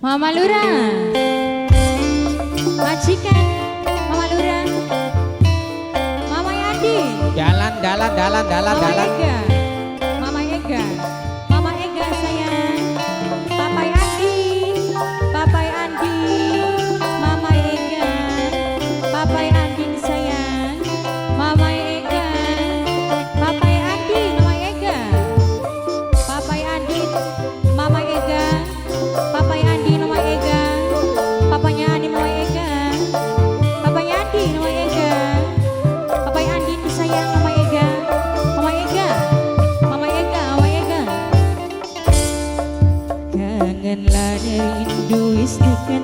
Mama Lura, majikan, Mama Lura, Mama Yadi, Mama Ega, Mama Ega, Mama Ega sayang, Papa Yadi, Papa Andi, Mama Ega, Papa Andi sayang, Mama Ega, Papa Andi, Mama Ega, Papa Andi, Mama Ega, Papa Andi, Mama Ega, Papanya Andi, Mama Ega, Papanya Andi, Mama Ega, Papa Andi sayang, Mama Ega, Mama Ega, Mama Ega, Mama Ega. Kangen lah rindu istikan